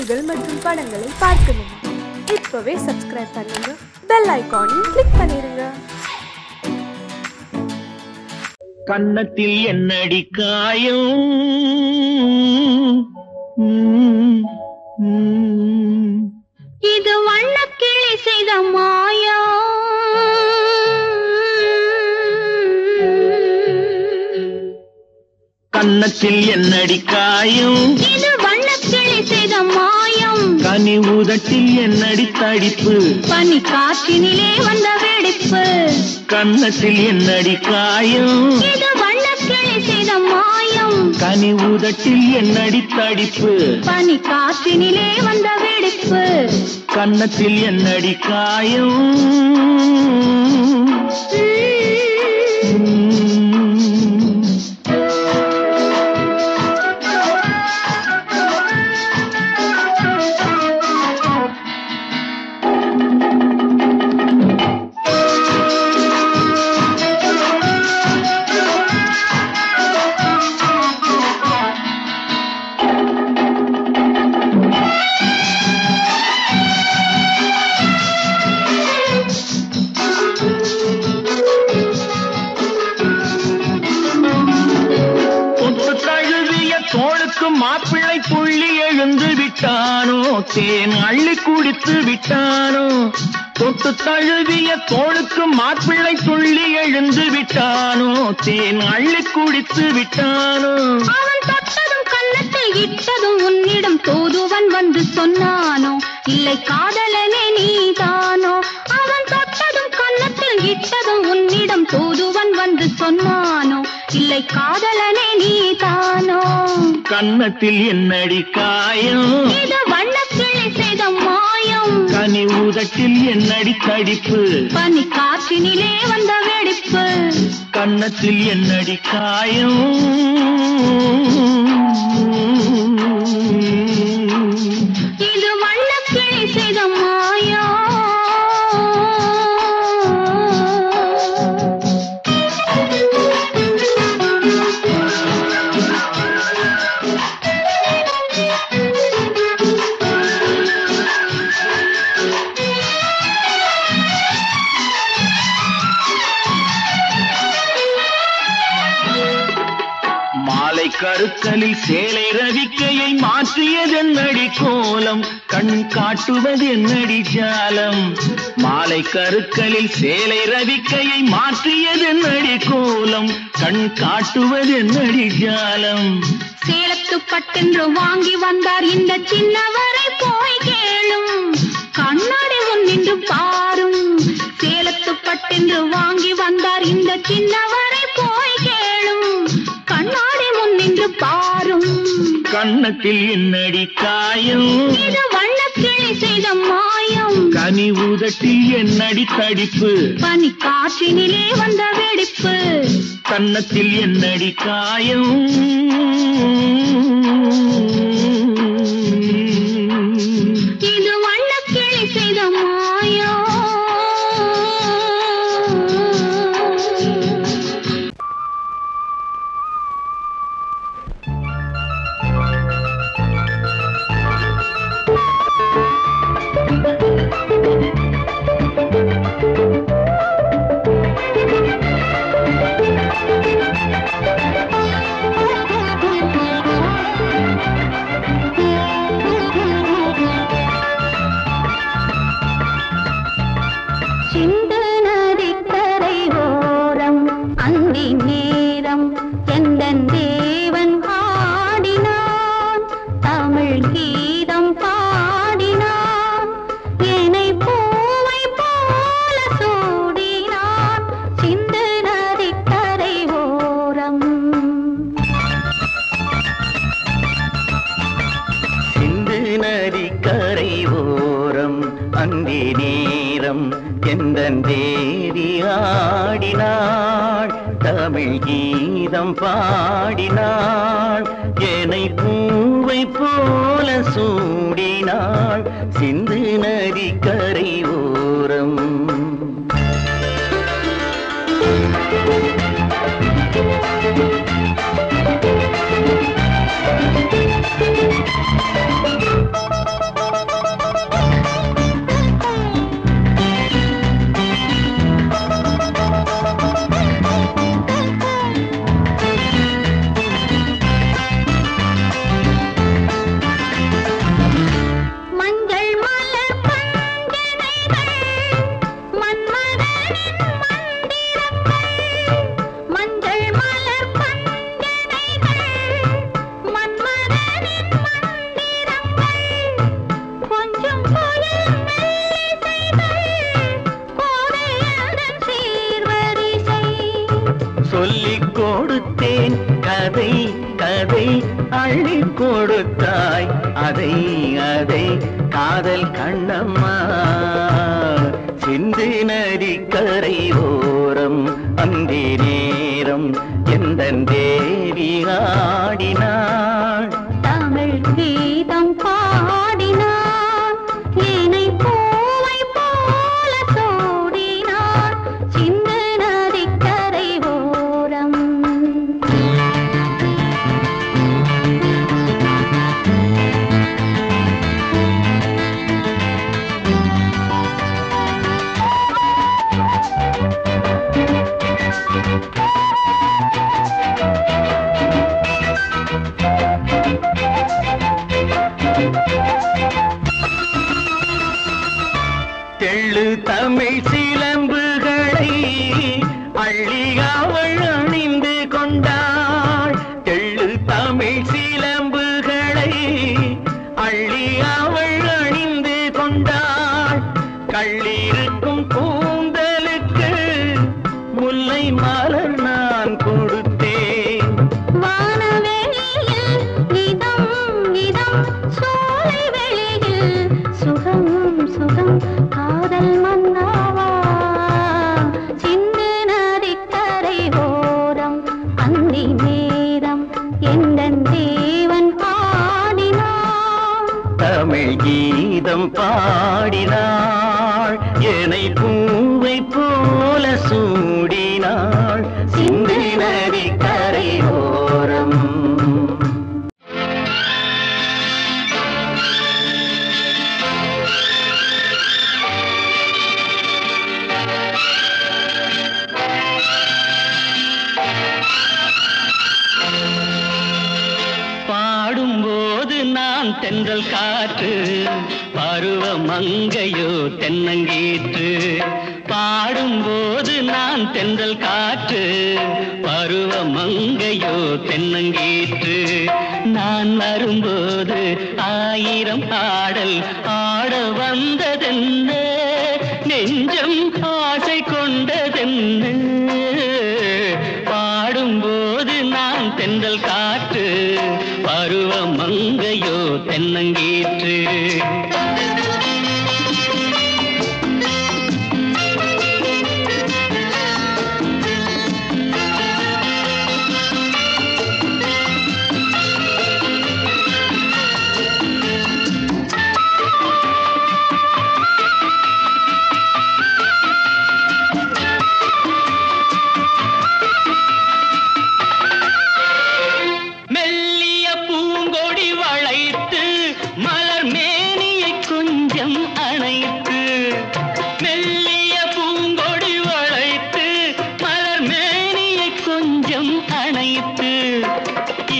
செய்திகள் மற்றும் படங்களை பார்க்கணுமா? இப்பவே சப்ஸ்கிரைப் பண்ணுங்க, பெல் ஐகானையும் கிளிக் பண்ணிருங்க. கன்னத்தில் என்னடி காயம், இது வண்ணக்கிளி செய்த மாயம். கன்னத்தில் என்னடி காயம், இது வண்ணக்கிளி செய்த மாயம். கனி உதட்டில் என்னடி தடிப்பு, பனி காற்றினிலே வந்த வெடிப்பு. கன்னத்தில் என்னடி காயம், இது வண்ணக்கிளி செய்த மாயம். கனி உதட்டில் என்னடி தடிப்பு, பனி காற்றினிலே வந்த வெடிப்பு. கன்னத்தில் என்னடி காயம். தோளுக்கு மாப்பிள்ளை புள்ளி எழுந்து விட்டானோ, தேன் அள்ளி குடித்து விட்டானோ. தொட்டு தழுவிய தோளுக்கு மாப்பிள்ளை துள்ளி எழுந்து விட்டானோ, தேன் அள்ளி குடித்து விட்டானோ. அவன் தொட்டதும் கன்னத்தில் இட்டதும் உன்னிடம் தூதுவன் வந்து சொன்னானோ, இல்லை காதலனே நீதானோ. அவன் தொட்டதும் கன்னத்தில் இட்டதும் உன்னிடம் தூதுவன் வந்து சொன்னானோ, இல்லை காதலனே நீதானோ. கன்னத்தில் என்னடி காயம், இது வண்ணக்கிளி செய்த மாயம். கனி உதட்டில் என்னடி தடிப்பு, பனி காற்றினிலே வந்த வெடிப்பு. கன்னத்தில் என்னடி காயம். இது வண்ணக்கிளி செய்த மாயம். கருக்கலில் சேலை ரவிக்கையை மாற்றியதென்னடி கோலம், கண் காட்டுவது என்னடி ஜாலம். மாலை கருக்கலில் சேலை ரவிக்கையை மாற்றியதென்னடி கோலம், கண் காட்டுவது என்னடி ஜாலம். சேலத்து பட்டென்று வாங்கி வந்தார் இந்த சின்னவரை போய் கேளும், கண்ணாடி முன்னின்று பாரும். சேலத்து பட்டென்று வாங்கி வந்தார் இந்த சின்னவரை போய் கேளும், கண்ணாடி முன்னின்று பாரும். கன்னத்தில் என்னடி காயம், இது வண்ணக்கிளி செய்த மாயம். கனி உதட்டில் என்னடி தடிப்பு, பனி காற்றினிலே வந்த வெடிப்பு. கன்னத்தில் என்னடி காயம். இது வண்ணக்கிளி செய்த மாயம். அந்தி நேரம் எந்தன் தேவி ஆடினாள், தமிழ் கீதம் பாடினாள், என்னை பூவை போல சூடினாள், சிந்து நதி கரை ஓரம். அள்ளி கொடுத்தாய் அதை அதை காதல் கண்ணம்மா சிந்து நதி கரை ஓரம் அந்தி நேரம் எந்தன் தேவி ஆடினாள் தமிழ் கீதம் பாடினாள் ஏனை பூவை போல சூடினாள் சிந்து நதிக்கரை ஓரம் தெள்ளு தமிழ் சிலம்புகளை அள்ளி அவள் அணிந்து கொண்டாள் தெள்ளு தமிழ் சிலம்புகளை அள்ளி அவள் அணிந்து கொண்டாள் கள்ளிருக்கும் கூந்தலுக்கு முல்லை மலர் நான் கொடுத்தேன் வானவெளியில் இதம் இதம் சோலை வெளியில் சுகம் சுகம் காதல் மன்னாவா சிந்து நதிக்கரை ஓரம் அந்தி நேரம் எந்தன் தேவன் ஆடினான் தமிழ் கீதம் பாடினாள் என்னை பூவை போல சூடினாள் சிந்து நதி கரை ஓரம் பாடும்போது நான் தென்றல் காற்று பருவ மங்கையோ தென்னங்கீற்று பாடும்போது நான் தென்றல் காற்று பருவ மங்கையோ தென்னங்கீற்று நான் வரும்போது ஆயிரம் ஆடல் ஆட வந்ததென்ன நெஞ்சம் ஆசை கொண்டதென்ன பாடும்போது நான் தென்றல் காற்று பருவ மங்கையோ தென்னங்கீற்று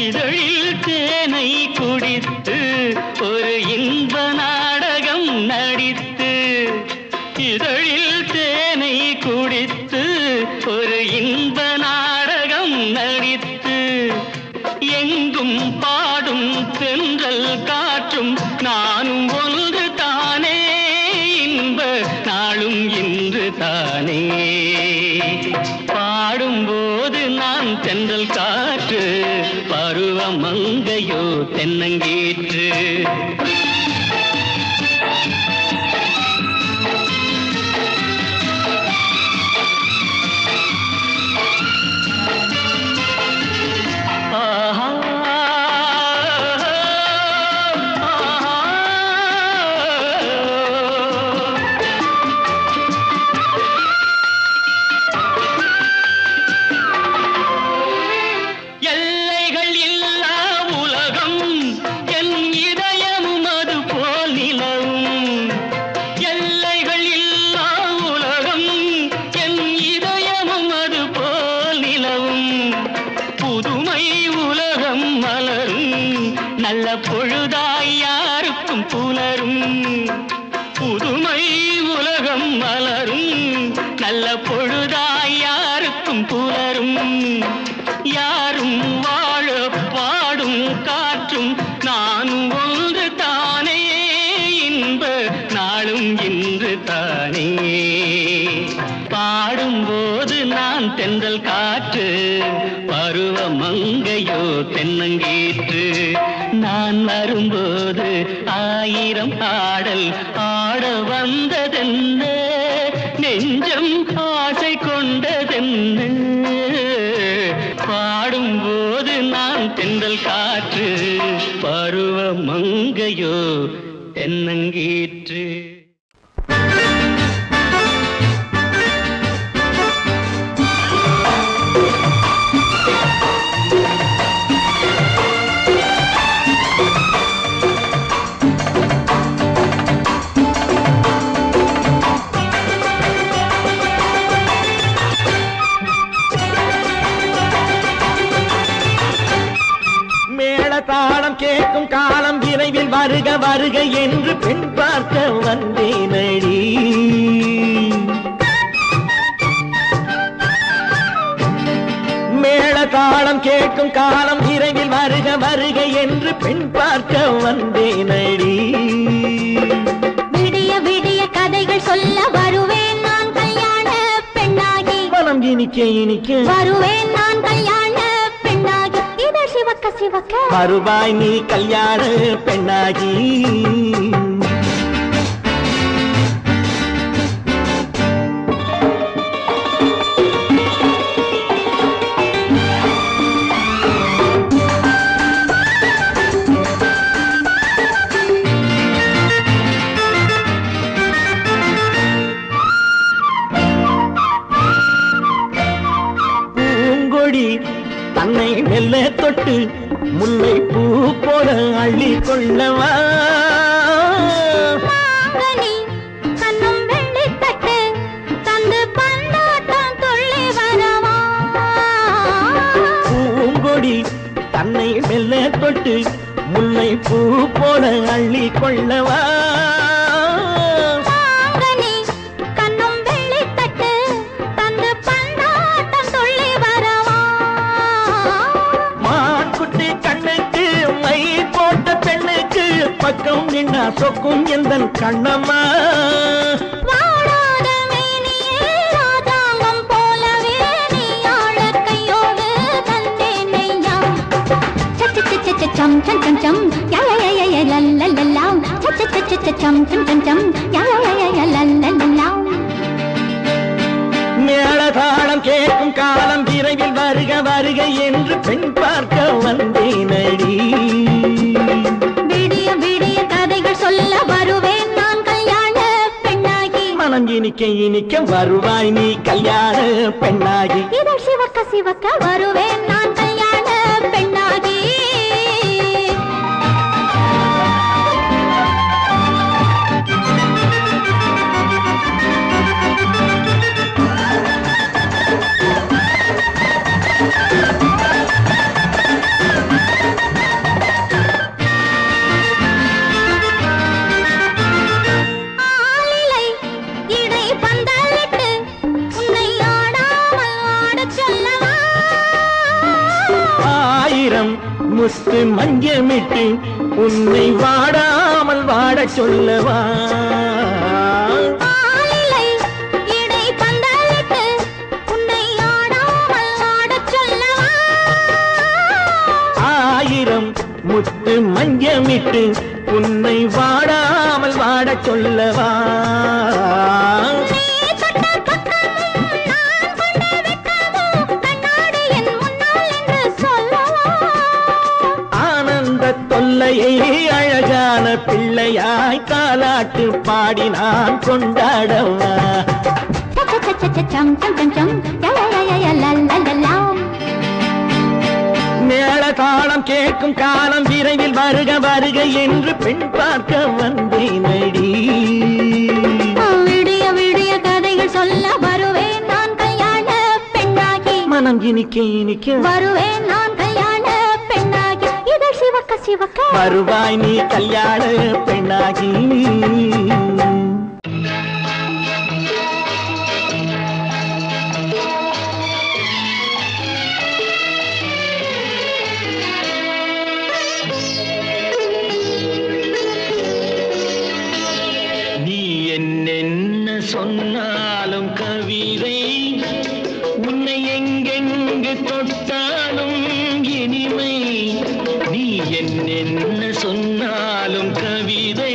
இதழில் தேனை குடித்து ஒரு இன்ப நாடகம் நடித்து இதழில் தேனை குடித்து ஒரு இன்ப நாடகம் நடித்து எங்கும் பாடும் தென்றல் காற்றும் நானும் ஒன்று தானே இன்ப நாளும் இன்று தானே பாடும்போது நான் தென்றல் காற்று பருவ மங்கையோ தென்னங்கீற்று நல்ல பொழுதாய் யாருக்கும் புலரும் புதுமை உலகம் மலரும் நல்ல பொழுதாய் யாருக்கும் புலரும் யாரும் வாழ பாடும் காற்றும் நானும் ஒன்று தானே இன்ப நாளும் இன்று தானே பாடும்போது நான் தென்றல் காற்று பருவ மங்கையோ தென்னங்கீற்று ஆயிரம் ஆடல் ஆட வந்ததென்ன நெஞ்சம் ஆசை கொண்டதென்ன பாடும்போது நான் தென்றல் காற்று பருவ மங்கையோ தென்னங்கீற்று. தாளம் கேட்கும் காலம் விரைவில் வருக வருக என்று பெண் பார்க்க வந்தேனடி. மேள தாளம் கேட்கும் காலம் விரைவில் வருக வருக என்று பெண் பார்க்க வந்தேனடி. விடிய விடிய கதைகள் சொல்ல வருவேன் நான் கல்யாண பெண்ணாகி. மனம் இனிக்க இனிக்க வருவேன் நான் கல்யாண பெண்ணாகி. இதழ் சிவக்க சிவக்க வருவாய் நீ கல்யாண பெண்ணாகி. பூங்கொடி தன்னை மெல்ல தொட்டு முல்லை பூ போல அள்ளி கொள்ளவா. கண்ணும் வெள்ளி தட்டு தந்து பந்தாட்டம் துள்ளி வரவா. பூங்கொடி தன்னை மெல்ல தொட்டு முல்லை பூ போல அள்ளி கொள்ளவா. பக்கம் நின்னா சொக்கும் எந்தன் கண்ணம்மா. வாடாத மேனியே ராஜாங்கம் போலவே நீ ஆள கையோடு தந்தேனையா. சச்ச சச்ச சம் சம் சம் சம் யா யா யா யா லல்லல்லா. சச்ச சச்ச சம் சம் சம் சம் யா யா யா யா லல்லல்லா. மேளதாளம் கேட்கும் காலம் விரைவில் வருக வருக என்று பெண் பார்க்க வந்தேனடி. விடிய விடிய கதைகள் சொல்ல வருவேன் நான் கல்யாண பெண்ணாகி. மனம் இனிக்க இனிக்க வருவாய் நீ கல்யாண பெண்ணாகி. இதழ் சிவக்க சிவக்க வருவேன் நான் கல்யாண பெண்ணாகி. முத்து மஞ்சமிட்டு உன்னை வாடாமல் வாட சொல்லவா. ஆயிரம் முத்து மஞ்சமிட்டு உன்னை வாடாமல் வாட சொல்லவா. தொல்லையை அழகான பிள்ளையாய் தாலாட்டு பாடி நான் கொண்டாடவா. மேளதாளம் கேட்கும் காலம் விரைவில் வருக வருக என்று பெண் பார்க்க வந்தேனடி. விடிய விடிய கதைகள் சொல்ல வருவேன் நான் கல்யாண பெண்ணாகி. மனம் இனிக்க இனிக்க வருவேன் நான் கல்யாண பெண்ணாகி. இதழ் சிவக்க சிவக்க வருவாய் நீ கல்யாண பெண்ணாகி. நீ என்னென்ன சொன்னாலும் கவிதை உன்னை எங்கெங்கு தொட்டாலும் இனிமை. நீ என்னென்ன சொன்னாலும் கவிதை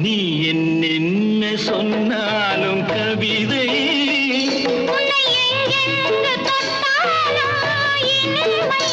நீ என்ன சொன்னாலும் கவிதை உன்னை எங்கெங்கு தொட்டாலும் இனிமை.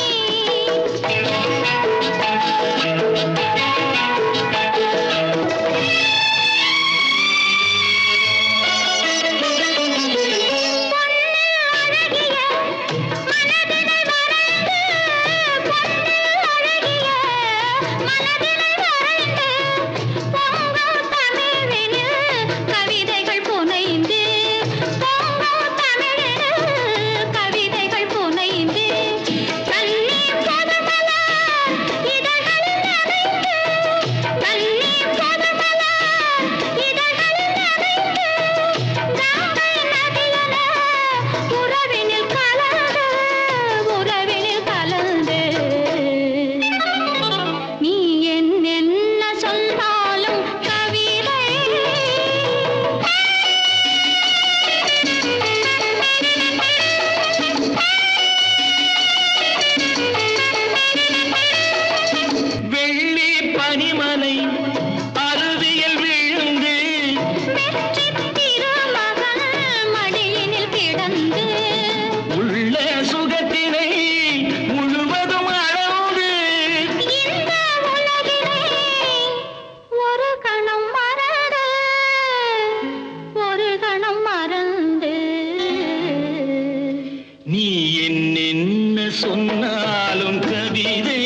சொன்னாலும் கவிதை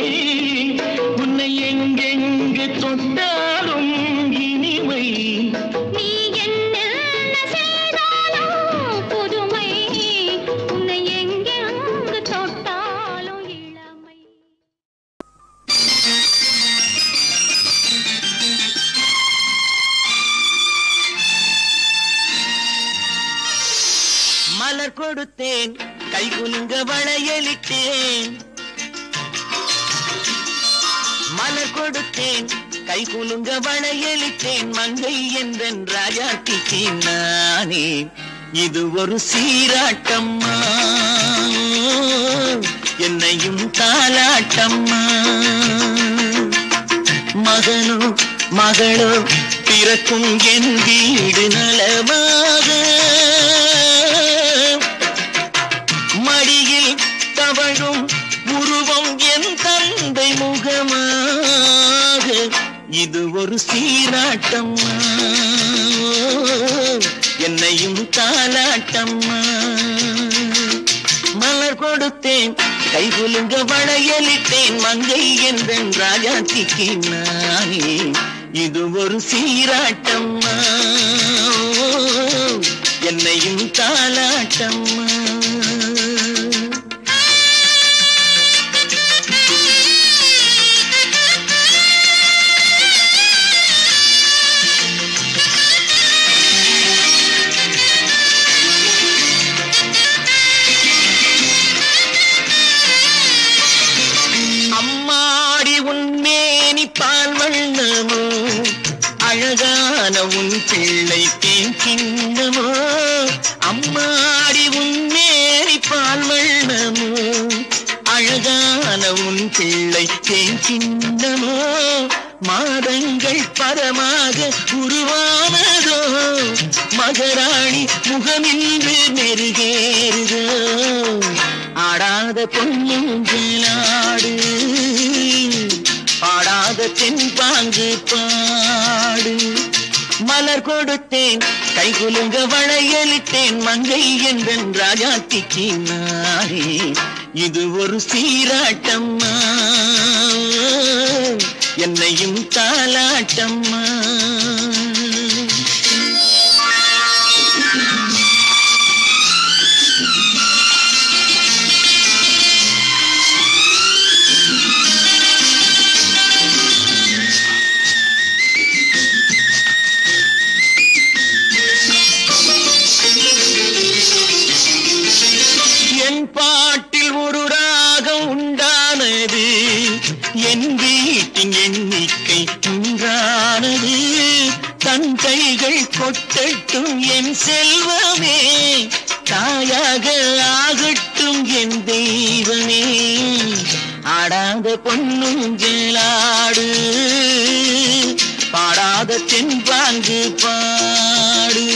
உன்னை எங்கெங்கு தொட்டாலும் இனிமை. நீ என்ன செய்தாலும் புதுமை, உன்னை எங்கெங்கு தொட்டாலும் இளமை. மலர் கொடுத்தேன் கை குலுங்க வளையலிட்டேன், மலர் கொடுத்தேன் கை குலுங்க வளையலிட்டேன், மங்கை என்றன் ராஜாத்திக்கு நானே இது ஒரு சீராட்டம்மா, என்னையும் தாலாட்டம்மா. மகனோ மகளோ பிறக்கும் என் வீடு நலமாக, மடியில் தவழும் உருவம் என் தந்தை முகமாக, இது ஒரு சீராட்டம்மா, என்னையும் தாலாட்டம்மா. மலர் கொடுத்தேன் கை குலுங்க வளையலிட்டேன், மங்கை என்றன் ராஜாத்திக்கு நானே இது ஒரு சீராட்டம்மா, என்னையும் தாலாட்டம்மா. அம்மாடி உன்மேனி பால் வண்ணமோ, அழகான உன் பிள்ளை தேன் கிண்ணமோ, அம்மாடி உன்மேனி பால் வண்ணமோ, அழகான உன் பிள்ளை தேன் கிண்ணமோ, மாதங்கள் பரமாக உருவானதோ, மகராணி முகமின்று நெருகேறுதோ, ஆடாத பொன்னுஞ்சலாடு பாடாத தென்பாங்கு பாடு. மலர் கொடுத்தேன் கை குலுங்க வளையலிட்டேன், மங்கை என்றன் ராஜாத்திக்கு நானே இது ஒரு சீராட்டம்மா, என்னையும் தாலாட்டம்மா. என் பாட்டில் ஒரு ராகம் உண்டானது, என் வீட்டின் எண்ணிக்கை ஒன்றானது, தன் கைகள் கொட்டட்டும் என் செல்வமே, தாயாக ஆகட்டும் என் தெய்வமே, ஆடாத பொன்னுஞ்சலாடு பாடாத ஆடாத தென்பாங்கு பாடு.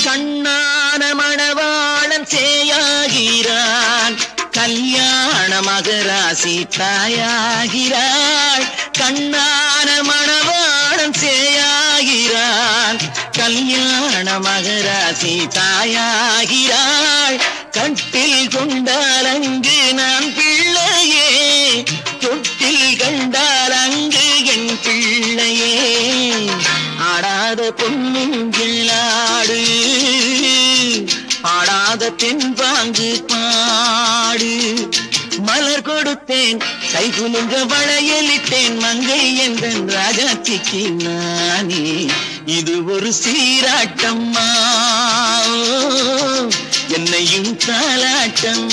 கண்ணான மணவாளன் சேயாகிறான், கல்யாண மகராசி தாயாகிறாள். கண்ணான மணவாளன் சேயாகிறான், கல்யாண மகராசி தாயாகிறாள். கட்டில் கொண்டால் அங்கு நான் பிள்ளையே, தொட்டில் கண்டால் அங்கு என் பிள்ளையே. ஆடாத பொன்னுங்கிள்ளாடு, ஆடாத தென்பாங்கு பாடு. மலர் கொடுத்தேன் கை குலுங்க வளையலிட்டேன், மங்கை எந்தன் ராஜாத்திக்கு நானே. இது ஒரு சீராட்டம்மா, என்னையும் தாலாட்டம்.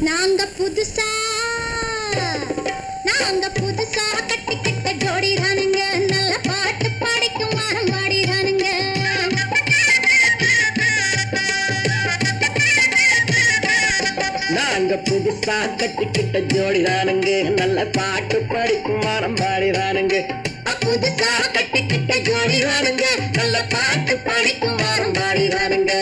நாங்க புதுசா கட்டிக்கிட்ட ஜோடி தானுங்க, நல்ல பாட்டு பாடிக்கும் வாரம் பாடிதானுங்க. நாங்க புதுசா கட்டிக்கிட்ட ஜோடி தானுங்க, நல்ல பாட்டு படிக்கும் வாரம் பாடிதானுங்க. புதுசா கட்டிக்கிட்ட ஜோடி தானுங்க, நல்ல பாட்டு பாடிக்கும் வாரம் பாடிதானுங்க.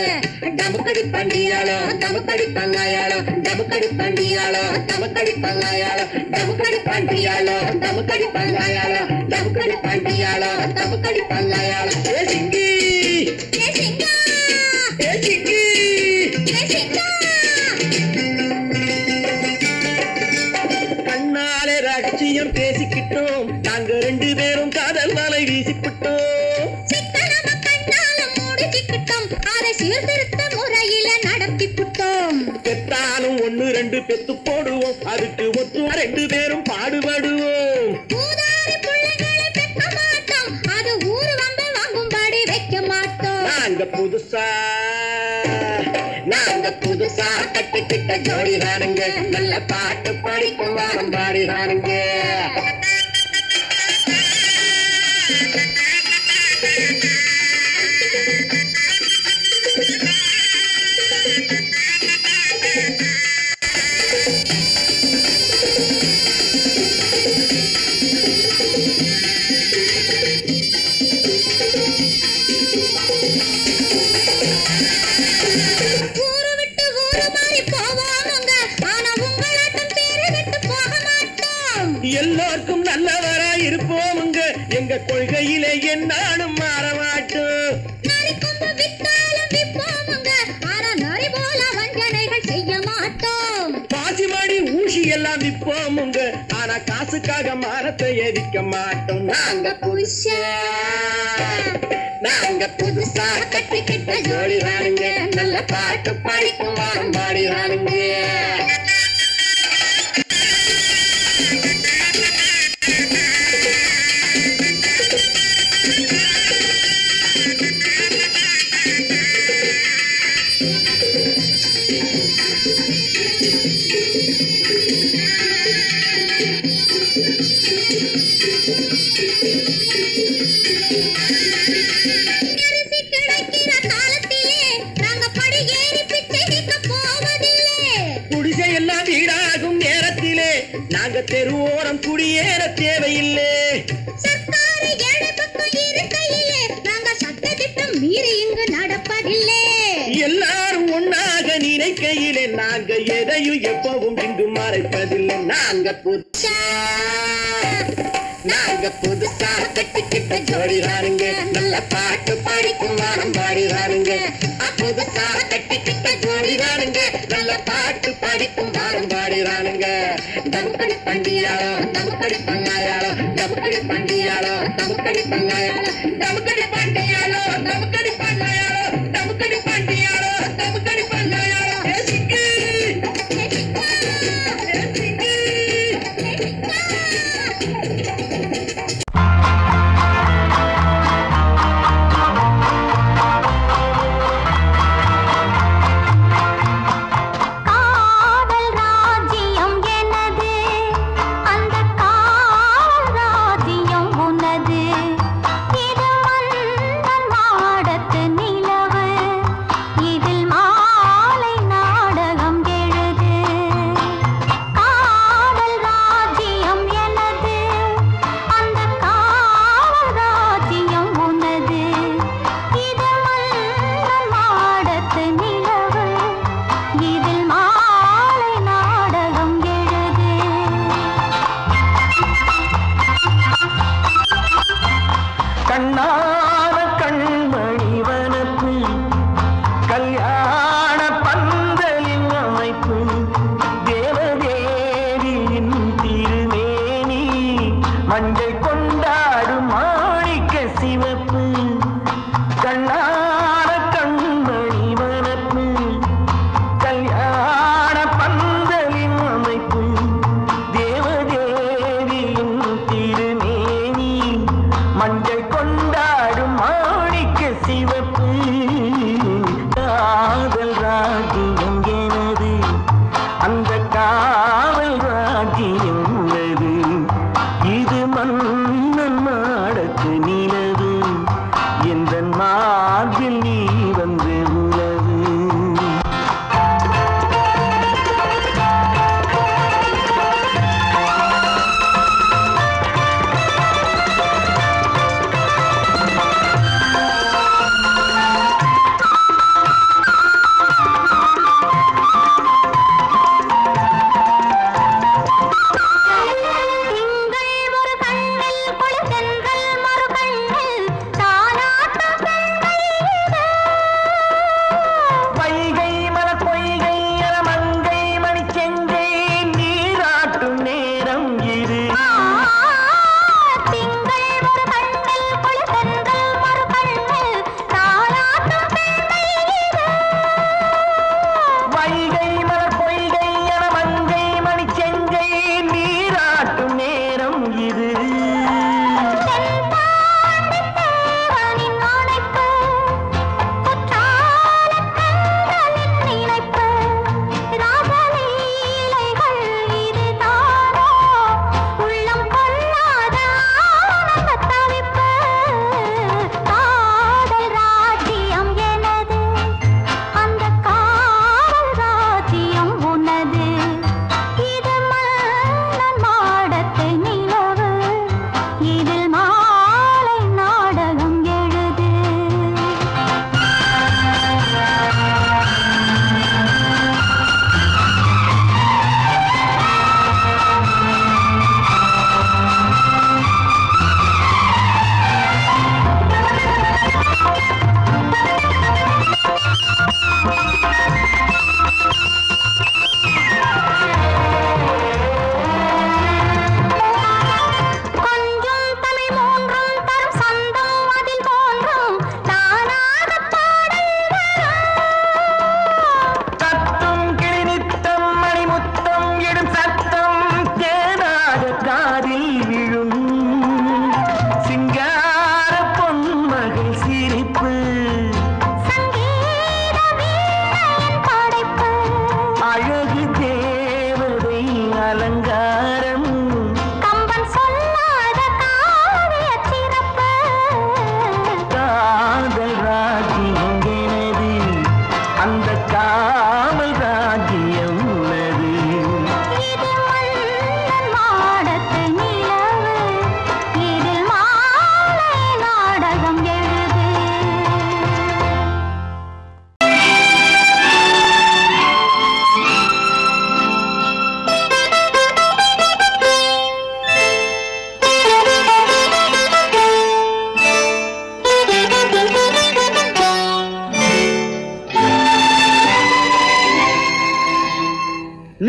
டமுக்கடி பண்டியாளோ டமுக்கடி பங்காயாளோ, டமுக்கடி பண்டியாளோ டமுக்கடி பங்காயாளோ, டமுக்கடி பண்டியாளோ டமுக்கடி பங்காயாளோ, டமுக்கடி பண்டியாளோ டமுக்கடி பங்காயாளோ. ஏ சிங்கி ஏ சிங்கா, ஏ சிங்கி ஏ சிங்கா. கண்ணாலே ரகசியம் பேசிக்கிட்டோம், நாங்க ரெண்டு பேரும் காதல் வலை வீசிக்கிட்டோம். சிக்கனம கண்ணால மூடிக்கிட்டோம், அதை சீர்திருத்த முறையில நடத்திவிட்டோம். பெத்தாலும் ஒண்ணு ரெண்டு பெத்து போடுவோம், அதுக்கு ஒத்து ரெண்டு பேரும் பாடுபடுவோம். ஊதாரி பிள்ளைகளை பெக்க மாட்டோம், அது ஊரு வந்து வாங்கும்படி வைக்க மாட்டோம். நாங்க புதுசா கட்டிக்கிட்ட ஜோடி தானுங்க, நல்ல பாட்டு படிக்கும் வாரம் பாடிதானுங்க. ஊரு விட்டு ஊரு மாறி போவாமுங்க, ஆனா உங்களாட்டம் பேரு விட்டு போக மாட்டோம். எல்லாருக்கும் நல்லவரா இருப்போமுங்க, எங்க கொள்கையிலே என்னாலும் மாற மாட்டோம். நரி கொம்பு வித்தாலும் விப்போமுங்க, ஆனா நரி போல வஞ்சனைகள் செய்ய மாட்டோம். பாசிமாடி ஊசி எல்லாம் விற்போமுங்க, ஆனா காசுக்காக மானத்தை எதிக்க மாட்டோம். நாங்க புதுசா கட்டிக்கிட்ட ஜோடி தானுங்க, நல்ல பாட்டு படிக்கும் வாரம் பாடிதானுங்க. அரிசி கிடைக்கிற காலத்திலே நாங்க படி ஏறி பிச்சை கேட்க போவதில்லை. குடிசையெல்லாம் வீடாகும் நேரத்திலே நாங்க தெருவோரம் குடியேற தேவையில்லை. சர்க்காரு ஏழை பக்கம் இருக்கையிலே நாங்க சட்டத்திட்டம் மீறி இங்கு நடப்பதில்லை. எல்லாரும் ஒன்னாக நினைக்கையிலே நாங்க எதையும் எப்பவும் இங்கு மறைப்பதில்லை. நாங்க புதுசா கட்டிக்கிட்ட ஜோடி தானுங்க, நல்ல பாட்டு படிக்கும் வாரம் பாடிதானுங்க. புதுசா கட்டிக்கிட்ட ஜோடி தானுங்க, நல்ல பாட்டு படிக்கும் வாரம் பாடிதானுங்க. டமுக்கடி பண்டியாளோ டமுக்கடி பங்காயாளோ, டமுக்கடி பண்டியாளோ டமுக்கடி பங்காயாளோ, டமுக்கடி பண்டியாளோ டமுக்கடி பங்காயாளோ, டமுக்கடி பண்டியாளோ டமுக்கடி பங்காயாளோ. ராஜ்யம் எனது அந்த காவல் ராஜ்யம் உள்ளது இது மன்னன் மாடத்து நிலவு எந்த மார்பில் நீ வந்து உலவு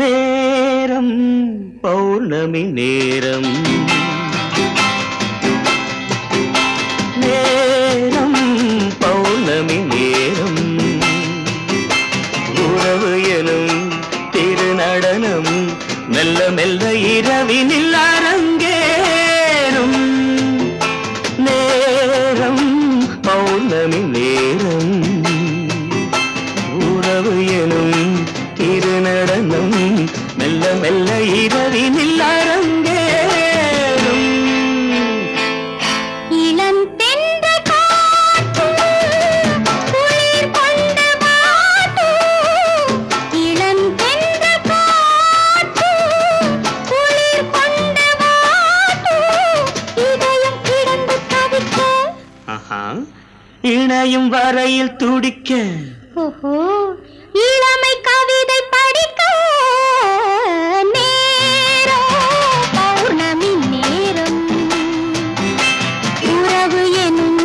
நேரம் பௌர்ணமி நேரம் நேரம் பௌர்ணமி நேரம் உறவு எனும் திருநடனம் மெல்ல மெல்ல இரவினில் அரங்கேறும் நேரம் பௌர்ணமி நேரம் உறவு எனும் திருநடனம் மெல்ல மெல்ல இரவினில் அரங்கேறும் இளம் தென்ற காற்று குளிர் கொண்ட வாட்டு இளம் தென்ற காற்று குளிர் கொண்ட வாட்டு இதயம் கிடந்து தவிக்க இணையும் வரையில் துடிக்க ஓஹோ இளமை கவிதை படிக்க நேரம் பௌர்ணமி நேரம் உறவு எனும்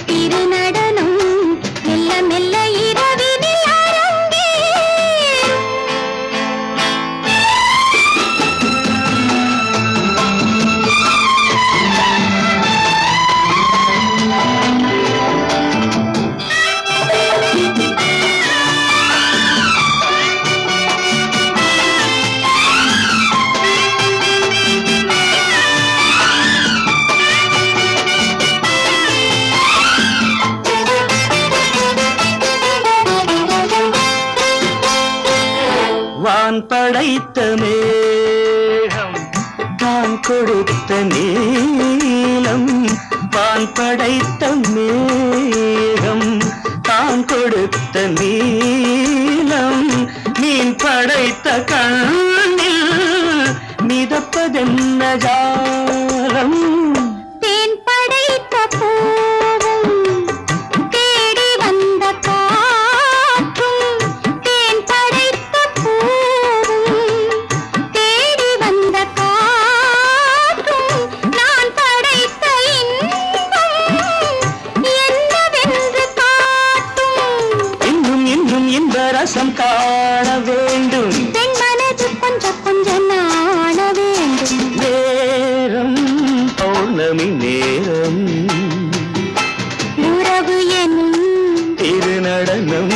திருநடனம் மெல்ல மெல்ல இரவினில் அரங்கேறும் வான் படைத்த மேகம் தான் கொடுத்த நீலம் வான் படைத்த மேகம் தான் கொடுத்த நீலம் மீன் படைத்த கண்ணில் மிதப்பதென்ன ஜாலம் தேன் படைத்த பூவும் தேடி வந்த காற்றும் தேன் படைத்த பூவும் தேடி வந்த காற்றும் நான் படைத்த இன்பம் என்னவென்று காட்டும் இன்னும் இன்னும் இன்ப ரசம் காண வேண்டும் பெண் மனது கொஞ்சம் கொஞ்சம் நாண வேண்டும் நேரம் பௌர்ணமி நேரம் உறவு எனும் திருநடனம்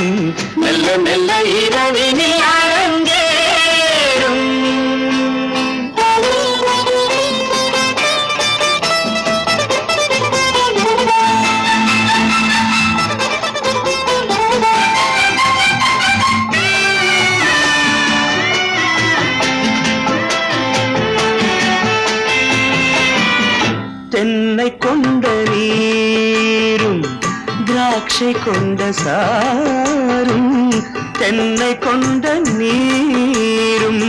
மெல்ல மெல்ல இரவினில் அரங்கேறும் தென்னை கொண்ட நீரும் திராட்சை கொண்ட சாரும் தென்னை கொண்ட நீரும்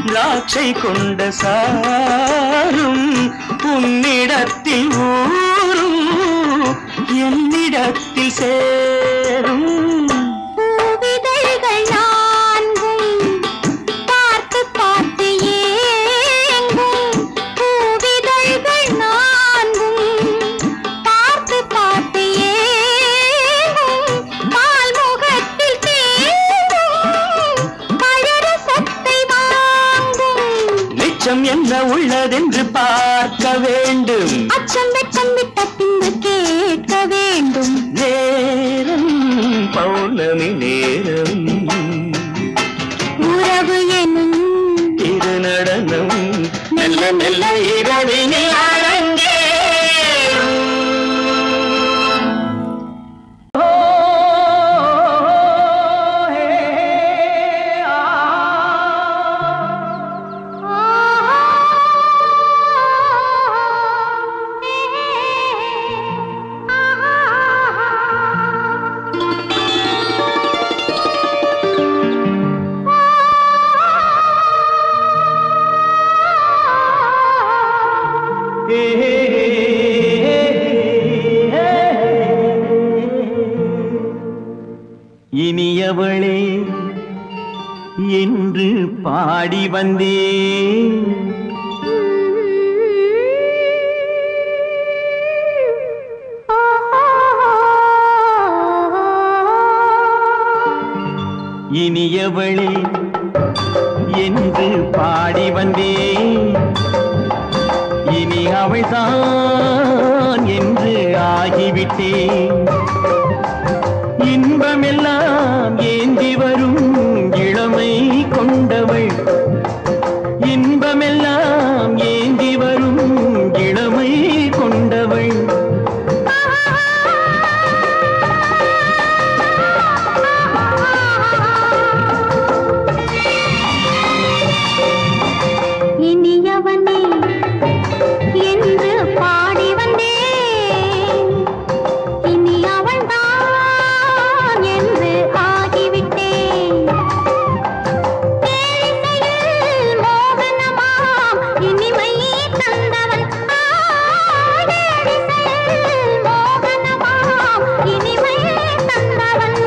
திராட்சை கொண்ட சாரும் உன்னிடத்தில் ஊரும் என்னிடத்தில் சேரும் பூவிதழ்கள் நான்கும் பார்த்து பார்த்து ஏங்கும் பூவிதழ்கள் நான்கும் பார்த்து பார்த்து ஏங்கும் பால்முகத்தில் தேங்கும் பழரசத்தை வாங்கும் நிச்சம் என்ன உள்ளதென்று பார்க்க வேண்டும் அச்சம் வெச்சம் விட்ட பின்பு கேட்க வேண்டும் நேரம் பௌர்ணமி நேரம் உறவு எனும் திருநடனம் மெல்ல மெல்ல இரவினில் அரங்கேறும் இனியவளே என்று பாடி வந்தேன் இனியவளே என்று பாடி வந்தேன் இனி அவள்தான் என்று ஆகிவிட்டேன் இன்பமெல்லாம் ஏந்தி வரும் இளமை கொண்டவள் இன்பமெல்லாம் ஏந்தி வரும் இளமை கொண்டவள் இனியவனே என்று பாடி வந்தேன் இனி அவள்தான் என்று ஆகிவிட்டேன் தேனிசையில் மோகனமாம் இனிமை தந்தவன் தேனிசையில் மோகனமாம் இனிமை தந்தவன்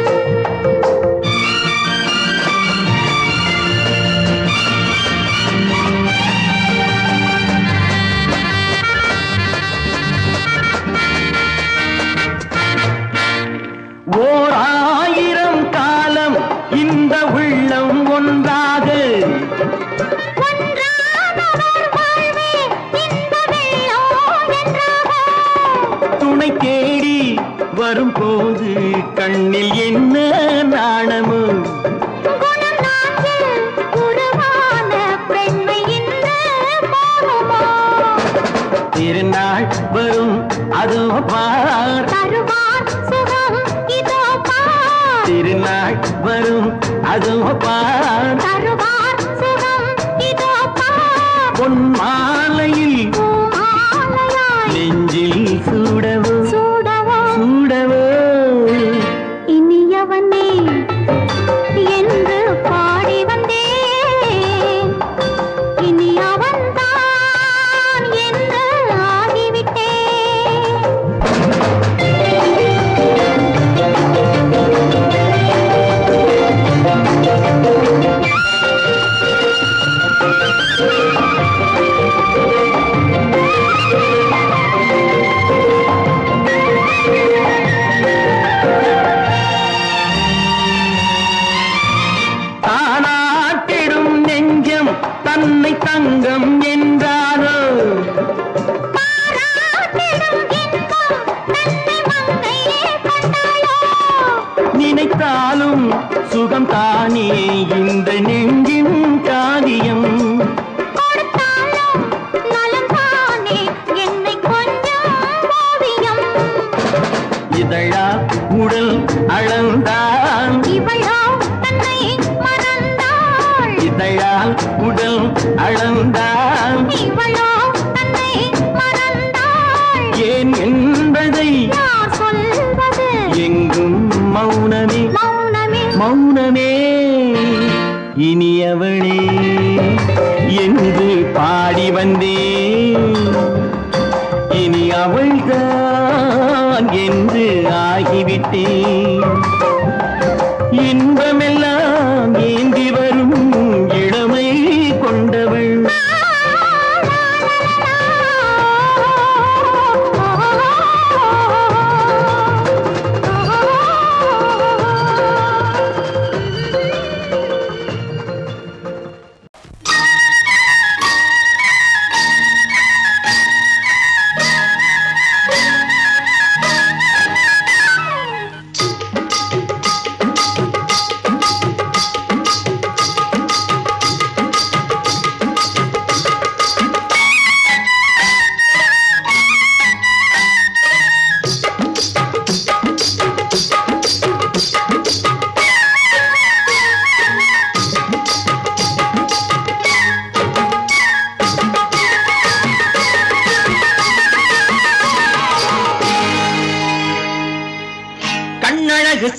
ஓர் ஆயிரம் காலம் இந்த உள்ளம் ஒன்றாக ஒன்றானவர் வாழ்வே இந்த வெள்ளம் என்றாக துணை தேடி வரும்போது கண்ணில் என்ன நாணமோ குணம் நான்கில் உருவான பெண்மை இந்த போகுமோ திருநாள் வரும் அதோ பார் தருவார் சுகம் இதோ பார் திருநாள் வரும் அதோ பார் தருவார் பொன் மாலையில் நெஞ்சில் சூடவோ சூடவோ இனியவனே என்று பாடி வந்தேன் இனி அவன்தான் என்று ஆகிவிட்டேன் தானாட்டிடும் நெஞ்சம் தன்னை தங்கம் என்றாரோ நினைத்தாலும் சுகம் தானே இந்த நெஞ்சின் காரியம் இதழா உடல் அளந்தான் இதழால் உடல் அளந்தான் ஏன் என்பதை எங்கும் மௌனமே மௌனமே இனியவளே என்று பாடி வந்தேன் இனி அவள்தான் என்று ஆகிவிட்டேன் இன்பமெல்லாம் ஏந்தி வரும் இளமை கொண்டவள்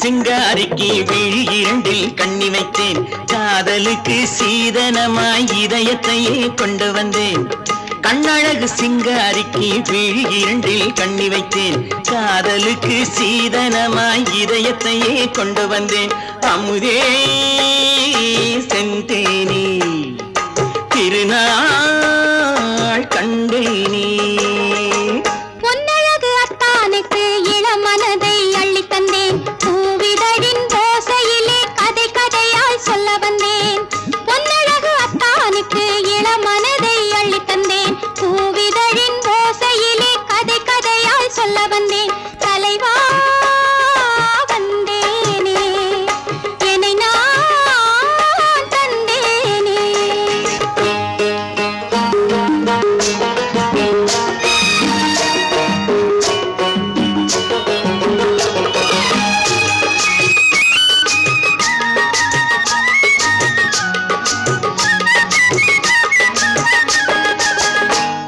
சிங்காரிக்கு விழி இரண்டில் கண்ணி வைத்தேன் காதலுக்கு சீதனமாய் இதயத்தையே கொண்டு வந்தேன் கண்ணழகு சிங்காரிக்கு விழி இரண்டில் கண்ணி வைத்தேன் காதலுக்கு சீதனமாய் இதயத்தையே கொண்டு வந்தேன் அமுதே செந்தேனே திருநாள் கண்டேனே பொன்னழகு அத்தானுக்கு இளமனதை அள்ளி தந்தேன் பூவிதழின் ஓசையிலே கதை கதையாய் சொல்ல வந்தேன் பொன்னழகு அத்தானுக்கு இளமனதை அள்ளி தந்தேன் பூவிதழின் ஓசையிலே கதை கதையாய் சொல்ல வந்தேன் தலைவா வந்தேனே என்னை நான் தந்தேனே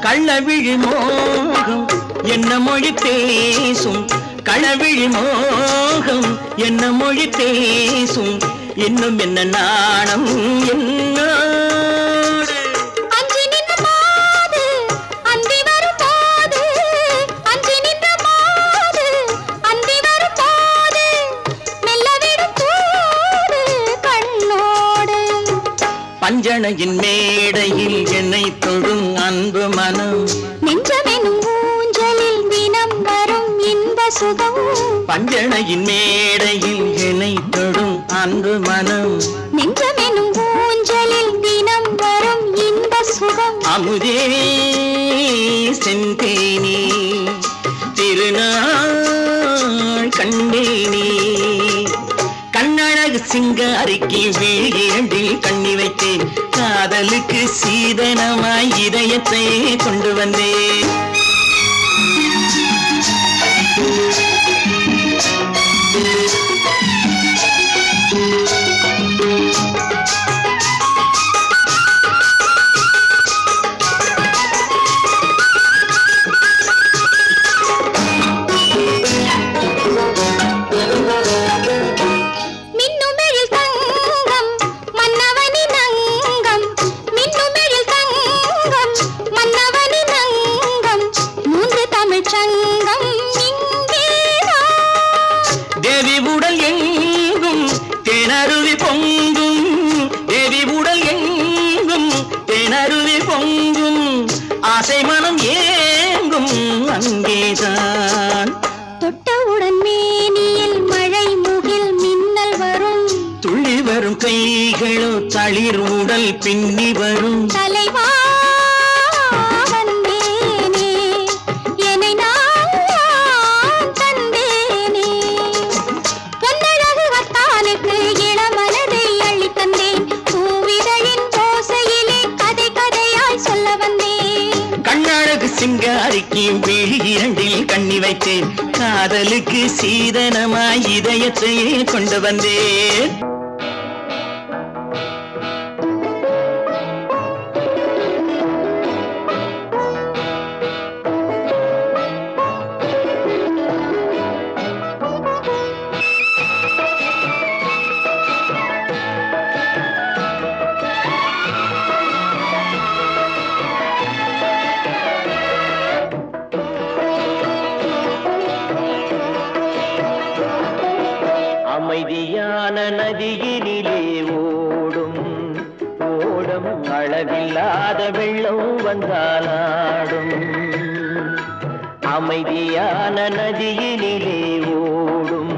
கள்ளவிழி மோகம் என்ன மொழி பேசும் களவிழி மோகம் என்ன மொழி பேசும் இன்னும் என்ன நாணம் என்னோடு அஞ்சி நின்ற மாது அந்தி வரும் போது அஞ்சி நின்ற மாது அந்தி வரும் போது மெல்ல விடும் போது கண்ணோடு பஞ்சணையின் மேடையில் என்னை தொழும் அன்பு மனம் நெஞ்சமெனும் ஊஞ்சலில் தினம் வரும் இன்ப சுகம் பஞ்சணையின் மேடையில் என்னை தொடும் அன்பு மனம் நெஞ்சமெனும் ஊஞ்சலில் தினம் வரும் இன்ப சுகம் அமுதே செந்தேனே திருநாள் கண்டேனே கண்ணழகு சிங்காரிக்கு விழியில் கண்ணி வைத்தேன் காதலுக்கு சீதனமாய் இதயத்தை கொண்டு வந்தேன் கைகளோ தளிர் உடல் பின்னி வரும் தலைவா வந்தேனே என்னை நான் தந்தேனே பொன்னழகு வத்தானுக்கு இளமனதை அள்ளி தந்தேன் பூவிதழின் ஓசையிலே கதை கதையாய் சொல்ல வந்தேன் கண்ணழகு சிங்காரிக்கு விழி இரண்டில் கண்ணி வைத்தேன் காதலுக்கு சீதனமாய் இதயத்தையே கொண்டு வந்தேன் அமைதியான நதியினிலே ஓடும் ஓடம் அளவில்லாத வெள்ளம் வந்தாலாடும் அமைதியான நதியினிலே ஓடும்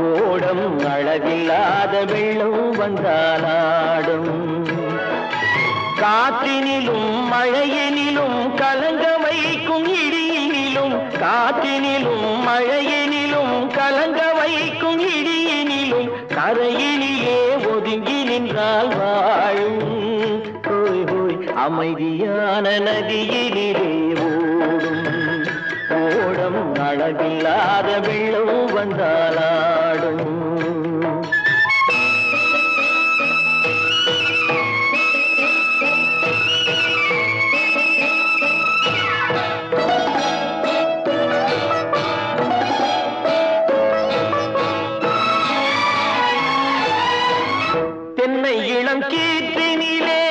ஓடம் அளவில்லாத வெள்ளம் வந்தாலாடும் காற்றினிலும் மழையினிலும் கலங்க வைக்கும் இடியினிலும் காற்றினிலும் மழையினிலும் கலங்க வைக்கும் இடியினிலும் கரையினிலே ஒதுங்கி நின்றால் வாழும் ஹோய் ஹோய் அமைதியான நதியினிலே ஓடும் ஓடம் அளவில்லாத வெள்ளம் வந்தாலாடும் தென்னை இளம் கீற்றினிலே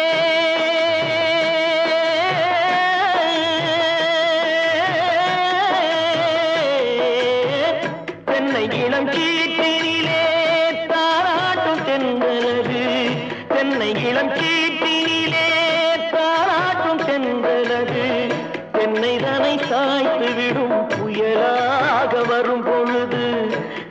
தென்னை இளம் கீற்றினிலே தாராட்டும் தென்றலது தென்னை இளம் கீற்றினிலே தாராட்டும் தென்றலது தென்னை தனை சாய்த்து விடும் புயலாக வரும் பொழுது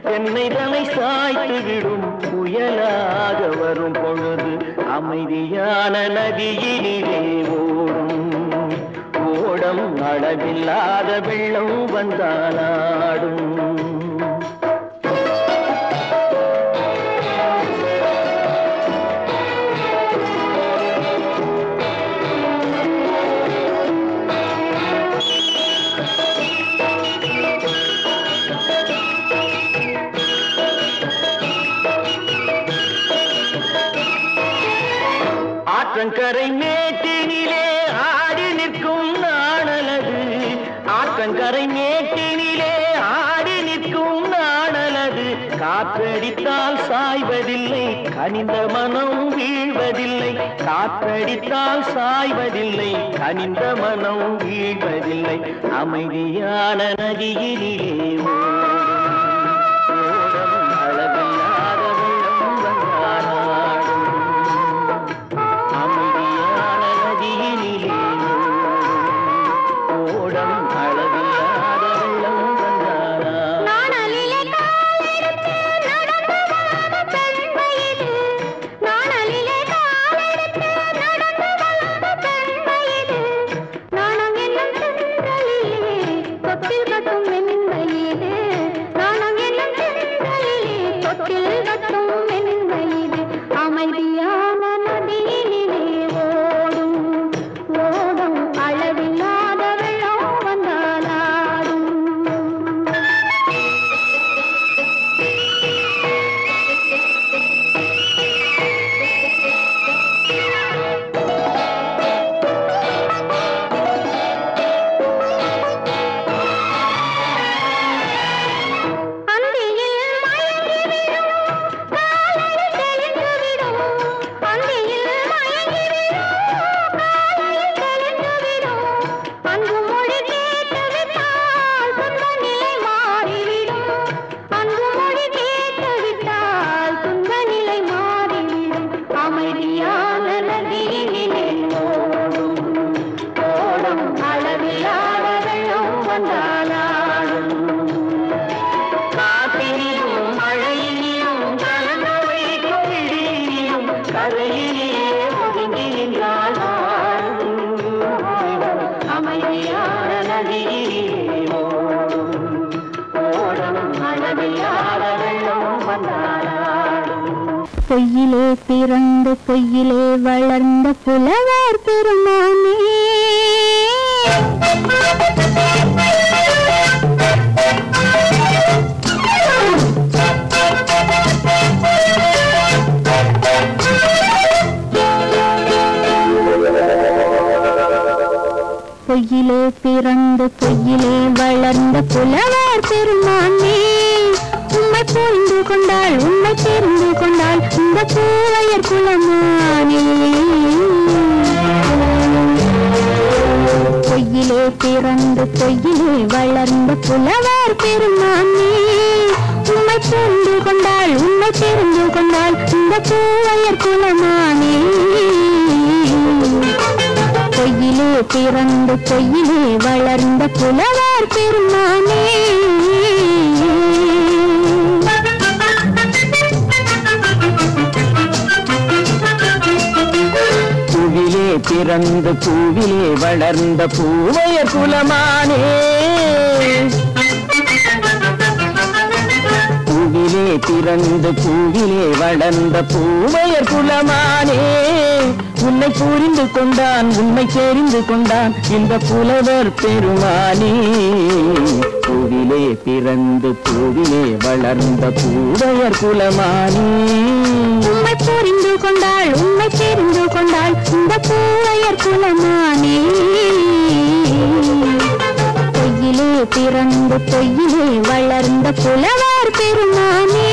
தென்னை தனை சாய்த்து விடும் புயலாக வரும் பொழுது அமைதியான நதியினிலே ஓடும் ஓடம் அளவில்லாத வெள்ளம் வந்தாலாடும் ஆற்றங்கரை மேட்டினிலே ஆடி நிற்கும் நாணலது ஆற்றங்கரை மேட்டினிலே ஆடி நிற்கும் நாணலது காற்றடித்தால் சாய்வதில்லை கனிந்த மனம் வீழ்வதில்லை காற்றடித்தால் சாய்வதில்லை கனிந்த மனம் வீழ்வதில்லை அமைதியான நதியினிலே ஓடும் அளவில்லாத வெள்ளம் வந்தாலாடும் அமைதியான நதியினிலே ஓடம் அளவில்லாத வெள்ளம் வந்தாலாடும் நாணலிலே காலெடுத்து நடந்து வளர்ந்த பெண் வயது நாணலிலே காலெடுத்து நடந்து வளர்ந்த பெண் வயது நாணம் என்னும் தென்றலிலே தொட்டில் கட்டும் என் வயது நாணம் என்னும் தென்றலிலே தொட்டில் கட்டும் என் வயது அமைதியான நதியினிலே ஓடும் ஓடும் அளவில்லாத வெள்ளம் வந்தாலாடும் அந்தியில் மயங்கிவிடும் காலையில் தெளிந்துவிடும் அந்தியில் மயங்கிவிடும் காலையில் தெளிந்துவிடும் அன்பு மொழி கேட்டுவிட்டால் துன்ப நிலை மாறிவிடும் அன்பு மொழி கேட்டுவிட்டால் துன்ப நிலை மாறிவிடும் அமைதியான நதியினிலே ஓடும் ஓடும் அளவில்லாத வெள்ளம் வந்தாலாடும் காற்றினிலும் மழையினிலும் கலங்க வைக்கும் இடியினிலும் கரையிலே ஒதுங்கி நின்றால் அமைதியான நதியிலே ஓடும் அளவில்லாத வெள்ளம் வந்தாடும். பொய்யிலே பிறந்து பொய்யிலே வளர்ந்த புலவர் பெருமானே பொய்யிலே பிறந்து பொய்யிலே வளர்ந்த புலவர் பெருமானே உம்மை புரிந்து கொண்டாள் உம்மை தெரிந்து கொண்டாள் இந்த பூவையர் குலமானே. பொய்யிலே பிறந்து பொய்யிலே வளர்ந்த புலவர் பெருமானே உம்மை புரிந்து கொண்டாள் உம்மை தெரிந்து கொண்டாள் இந்த பூவையர் குலமானே. பொய்யிலே பிறந்து பொய்யிலே வளர்ந்த புலவர் பெருமானே. பூவிலே பிறந்து பூவிலே வளர்ந்த பூவையர் குலமானே. பூவிலே பிறந்து பூவிலே வளர்ந்த பூவையர் குலமானே உன்னை புரிந்து கொண்டான் உன்னை தெரிந்து கொண்டான் இந்த புலவர் பெருமானே. பூவிலே பிறந்து பூவிலே வளர்ந்த பூவையர் குலமானே உம்மை புரிந்து கொண்டாள் உம்மை தெரிந்து கொண்டாள் இந்த பூவையர் குலமானே. பொய்யிலே பிறந்து பொய்யிலே வளர்ந்த புலவர் பெருமானே.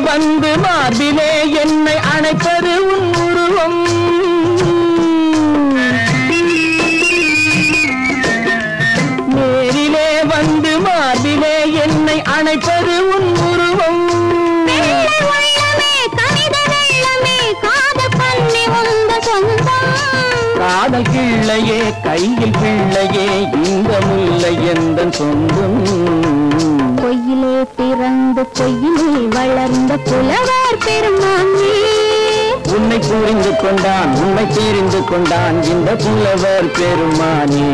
வந்து மார்பிலே என்னை அணைப்பது உன் உருவம். நேரிலே வந்து மார்பிலே என்னை அணைப்பது உன் உருவம். காதல் கிள்ளையே கையில் பிள்ளையே இந்த முல்லை எந்தன் சொந்தம். பொய்யிலே பிறந்து பொய்யிலே வளர்ந்த புலவர் பெருமானே உன்னை புரிந்து கொண்டான் உன்னை தெரிந்து கொண்டான் இந்த புலவர் பெருமானே.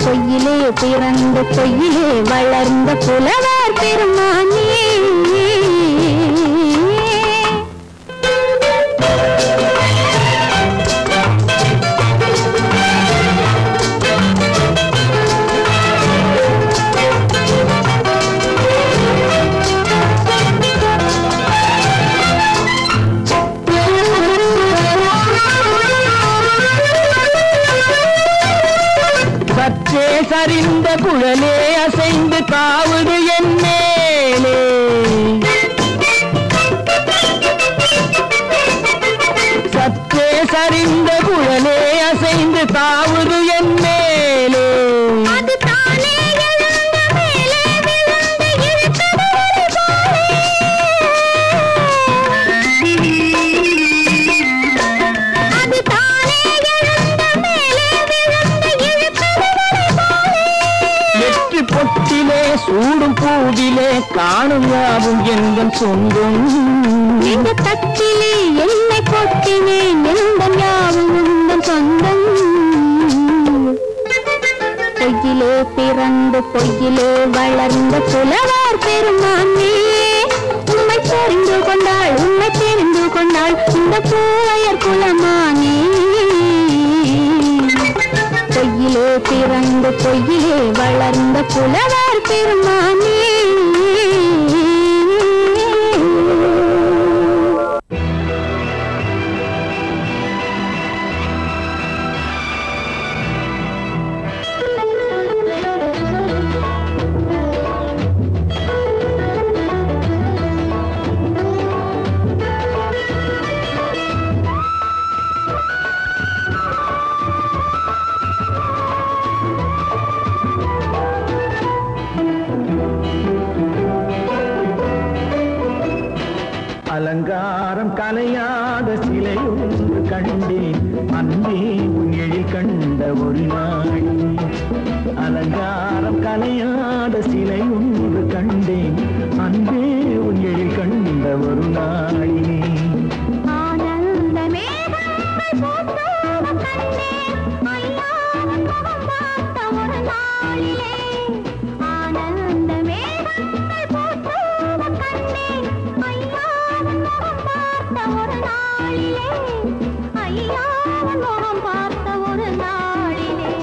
பொய்யிலே பிறந்து பொய்யிலே வளர்ந்த புலவர் பெருமானே. சற்றே சரிந்த குழலே அசைந்து தாவுது என் மேலே. சற்றே சரிந்த குழலே அசைந்து தாவுது என் மேலே. பொட்டிலே சூடும் பூவிலே காணும் யாவும் எங்கள் சொந்தம். இந்த தட்டிலே என்னை பொட்டினேன் எங்கள் யாவும் உங்கள் சொந்தம். பொய்யிலே பிறந்து பொய்யிலே வளர்ந்த புலவர் பெருமானே உம்மை தெரிந்து கொண்டாள் உம்மை தெரிந்து கொண்டாள் இந்த பூவையர் குலமானே. பொய்யிலே பிறந்து பொய்யிலே வளர்ந்த புலவர் பெருமானே. நாளிலே.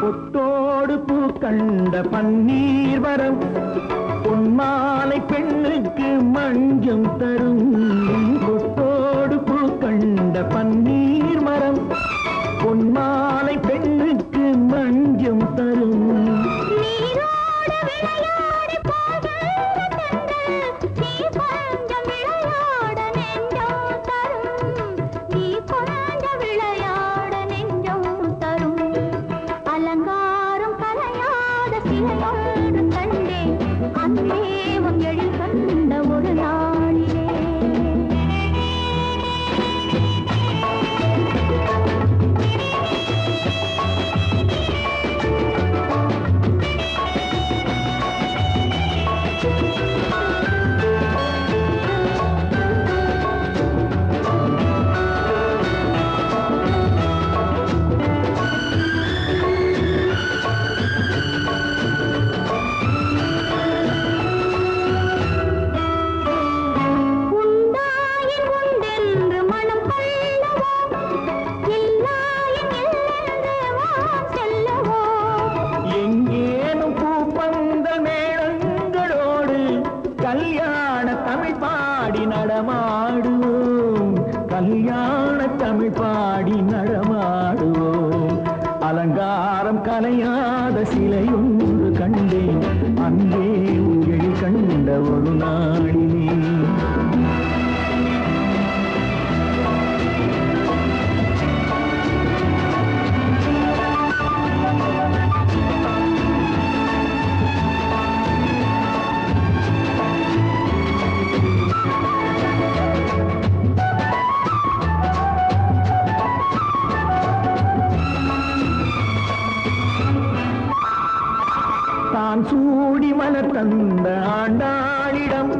பொட்டோடு பூ கண்ட பன்னீர் வரம் பொன்மாலை பெண்ணுக்கு மஞ்சம் தரும். பொட்டோடு பூ கண்ட பன்னீர் மரம் பொன்மாலை பெண்ணுக்கு மஞ்சம் தரும். நீரோடு விளையாடி போகின்ற தென்றல் நீ கொஞ்சம் விளையாட நெஞ்சம் தரும். நீ கொஞ்சம் விளையாட நெஞ்சம் தரும். அலங்காரம் கலையாத சிலையொன்று கண்டேன் அன்பே உன் எழில் கண்ட ஒரு நாளிலே. உண்டாயின் உண்டென்று மனம் கொள்ளவோ இல்லாயின் இல்லென்று வான் செல்லவோ. எங்கேனும் பூப்பந்தல் மேளங்களோடு கல்யாண தமிழ் பாடி நடமாடுவோம். கல்யாண தமிழ் பாடி நடமாடுவோம். அலங்காரம் கலையாத சிலையொன்று கண்டேன் அன்பே உங்கள் கண்ட ஒரு நாளிலே. தான் சூடி மலர் தந்த ஆண்டாளிடம்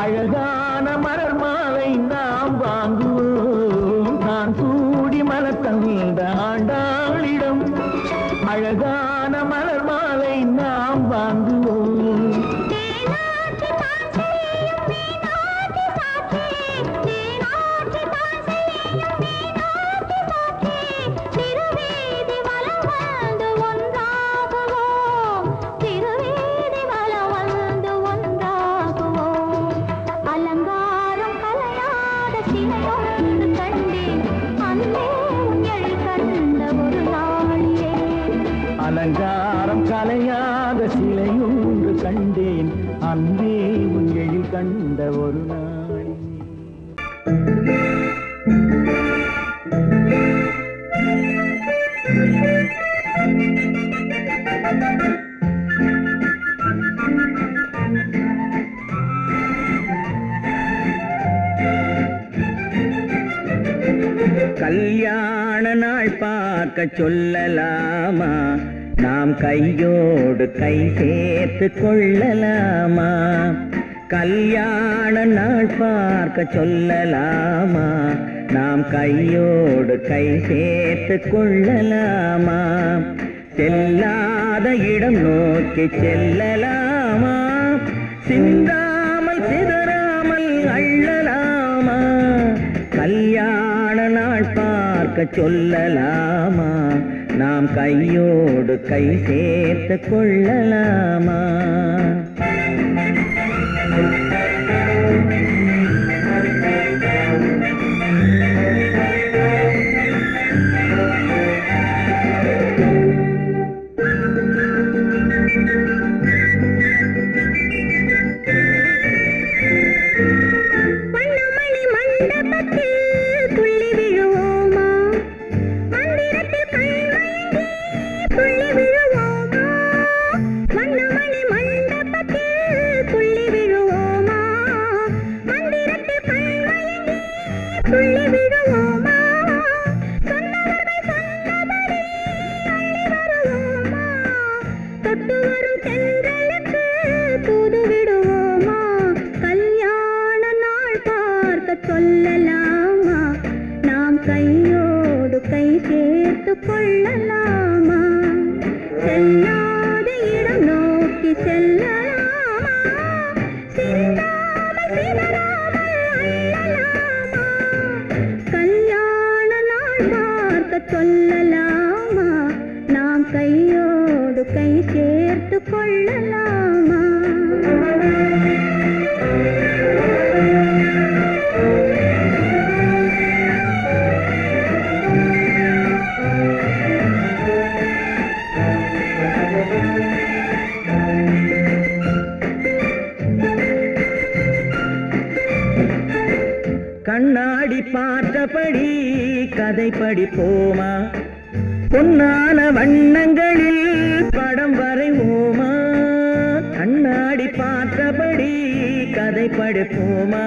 அழகான மலர் மாலை நாம் வாங்குவோம். தான் சூடி மலர் தந்த ஆண்டாளிடம் அழகான மலர் மாலை நாம் வாங்குவோம். தேனாற்றி தான் செய்யும் மீனாற்றி சாட்சி. தேனாற்றி தான் செய்யும் மீனாற்றி சாட்சி. திருவீதி வலம் வந்து ஒன்றாகுவோம். திருவீதி வலம் வந்து ஒன்றாகுவோம். அலங்காரம் கலையாத சிலையொன்று கண்டேன் அன்பே உன் எழில் கண்ட ஒரு நாளிலே. அலங்காரம் கலையாத சிலையொன்று கண்டேன் அன்பே உன் எழில் கண்ட ஒரு நாளிலே. கல்யாண நாள் பார்க்க சொல்லலாமா? நாம் கையோடு கை சேர்த்து கொள்ளலாமா? கல்யாண நாள் பார்க்க சொல்லலாமா? நாம் கையோடு கை சேர்த்து கொள்ளலாமா? செல்லாத இடம் நோக்கி செல்லலாமா? சிந்தாமல் சிதறாமல் அள்ளலாமா? கல்யாண நாள் பார்க்க சொல்லலாமா? நாம் கையோடு கை சேர்த்து கொள்ளலாமா? வண்ணமணி மண்டபத்தில் துள்ளி விழுவோமா? மந்திரத்தில் கண்மயங்கி துள்ளி விழுவோமா? வண்ணமணி மண்டபத்தில் துள்ளி விழுவோமா? மந்திரத்தில் கண்மயங்கி செல்லாத இடம் நோக்கி செல்லலாமா சிந்தாமல் சிதறாமல் அள்ளலாமா கல்யாண நாள் பார்க்க சொல்லலாமா நாம் கையோடு கை சேர்த்து கொள்ளலாமா கண்ணாடி பார்த்தபடி கதை படிப்போமா பொன்னான வண்ணங்களில் படம் வரைவோமா கண்ணாடி பார்த்தபடி கதை படிப்போமா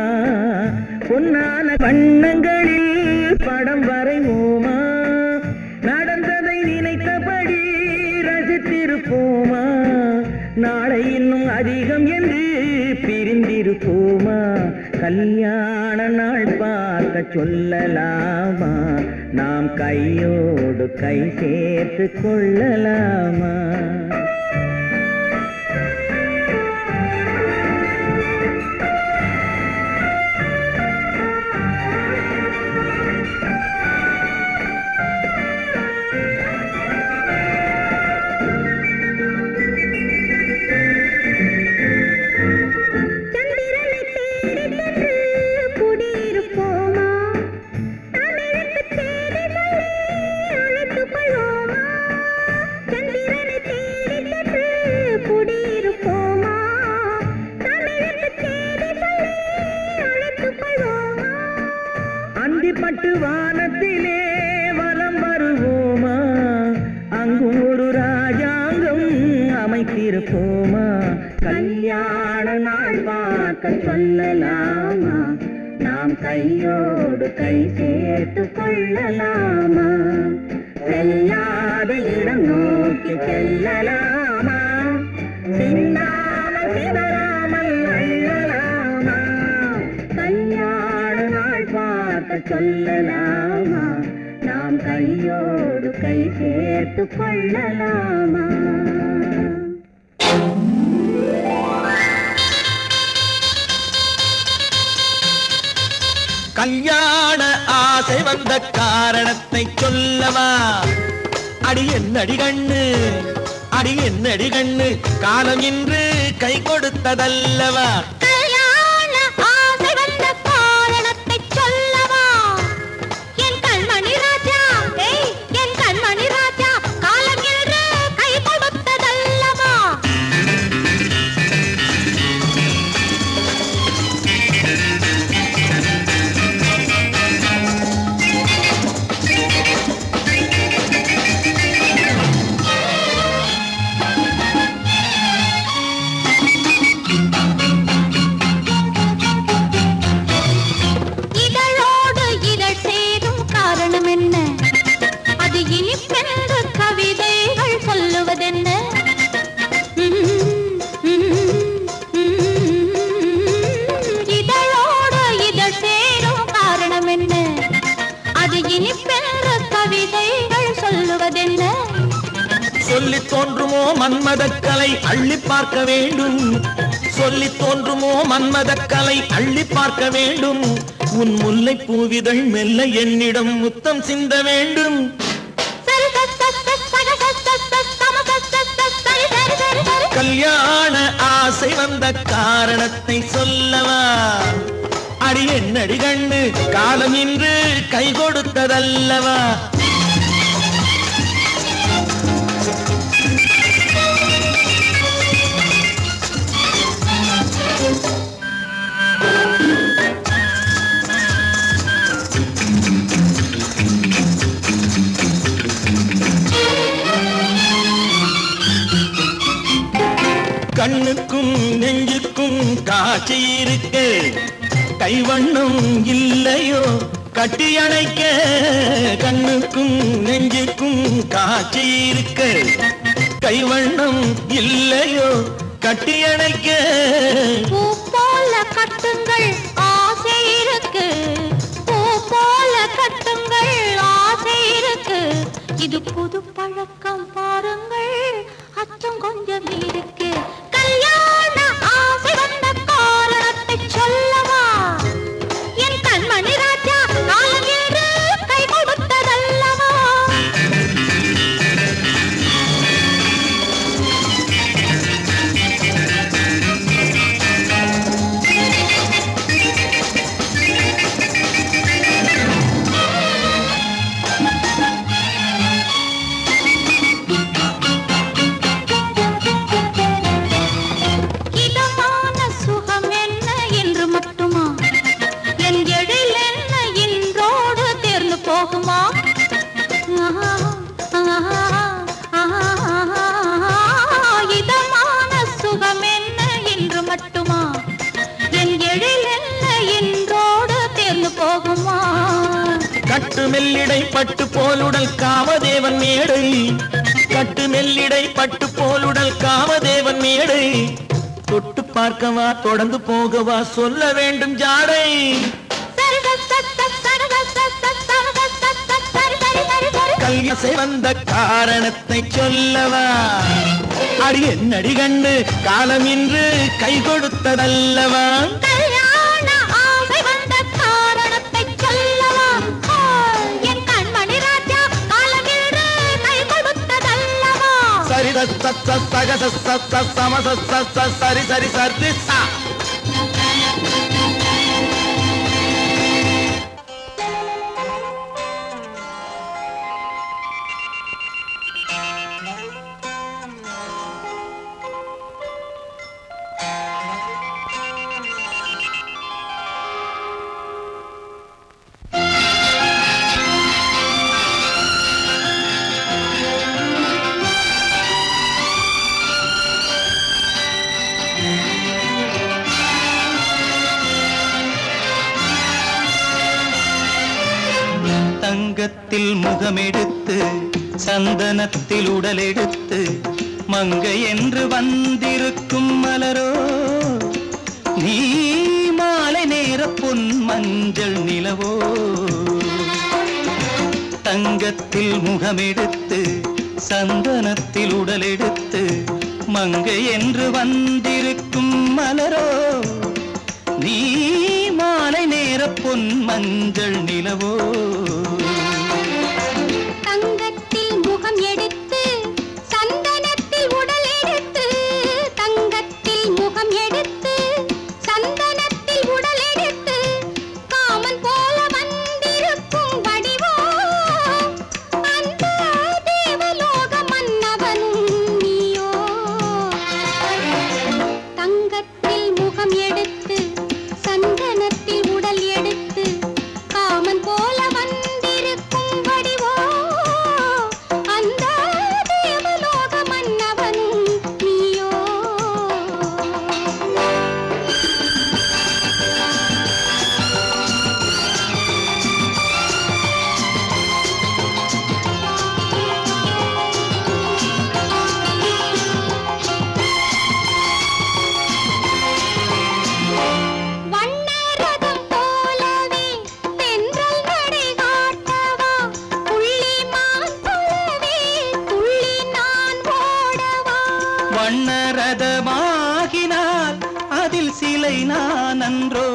பொன்னான வண்ணங்களில் படம் வரைவோமா நடந்ததை நினைத்தபடி ரசித்திருப்போமா நாளை இன்னும் அதிகம் என்று பிரிந்திருப்போமா கல்யாண நாள் பார்க்க சொல்லலாமா நாம் கையோடு கை சேர்த்து கொள்ளலாமா பட்டு வானத்திலே வலம் வருவோமா அங்கும் ஒரு ராஜாங்கம் அமைத்திருப்போமா கல்யாண நாள் பார்க்க சொல்லலாமா நாம் கையோடு கை சேர்த்து கொள்ளலாமா செல்லாத இடம் நோக்கி செல்லலாமா சிந்தாமல் சிதறாமல் அள்ளலாமா கல்யாண நாள் பார்க்க சொல்லலாமா நாம் கையோடு கை சேர்த்து கொள்ளலாமா கல்யாண ஆசை வந்த காரணத்தை சொல்லவா அடி என்னடி கண்ணு அடி என்னடி கண்ணு காலம் இன்று கை கொடுத்ததல்லவா சொல்லி தோன்றுமோ மன்மதக்கலை அள்ளி பார்க்க வேண்டும் சொல்லி தோன்றுமோ மன்மதக்கலை அள்ளி பார்க்க வேண்டும் உன் முல்லை பூவிதழ் மெல்ல என்னிடம் முத்தம் சிந்த வேண்டும் கல்யாண ஆசை வந்த காரணத்தை சொல்லவா அடி என்னடி கண்ணு காலம் இன்று கை கொடுத்ததல்லவா கண்ணுக்கும் நெஞ்சுக்கும் காட்சி இருக்கு கைவண்ணம் இல்லையோ கட்டி அணைக்க கண்ணுக்கும் நெஞ்சுக்கும் காட்சி இருக்கு கைவண்ணம் இல்லையோ கட்டி அணைக்க பூ போல கட்டுங்கள் ஆசை இருக்கு பூ போல கட்டுங்கள் ஆசை இருக்கு இது புது பழக்கம் பாருங்கள் மெல்லிடை பட்டு போலுடல் காமதேவன் மேடை கட்டு மெல்லிடை பட்டு போலுடல் காமதேவன் மேடை தொட்டு பார்க்கவா தொடர்ந்து போகவா சொல்ல வேண்டும் ஜாடை கல்யாசை வந்த காரணத்தை சொல்லவா அடி என்னடி கண்டு காலம் இன்று கை கொடுத்ததல்லவா சரி சரி சரி சா தங்கத்தில் முகமெடுத்து சந்தனத்தில் உடலெடுத்து மங்கை என்று வந்திருக்கும் மலரோ நீ மாலை நேர பொன் மஞ்சள் நிலவோ தங்கத்தில் முகமெடுத்து சந்தனத்தில் உடலெடுத்து மங்கை என்று வந்திருக்கும் மலரோ நீ மாலை நேர பொன் மஞ்சள் நிலவோ தங்கத்தில் முகம் எடுத்து சந்தனத்தில் உடல் எடுத்து தங்கத்தில் முகம் எடுத்து சந்தனத்தில் உடல் எடுத்து காமன் போல வந்திருக்கும் வடிவோ அந்த தேவலோக மன்னவனும் நீயோ தங்கத்தில் முகம் எடுத்து சந்தனத்தில் உடல் எடுத்து காமன் போல வந்திருக்கும் வடிவோ அந்த தேவலோக மன்னவனும் நீயோ வண்ணரதம் போலவே தென்றல் நடை காட்டவா புள்ளிமான் போலவே துள்ளி நான் ஓடவா வண்ணரதமாகினால் அதில் சிலை நான் அன்றோ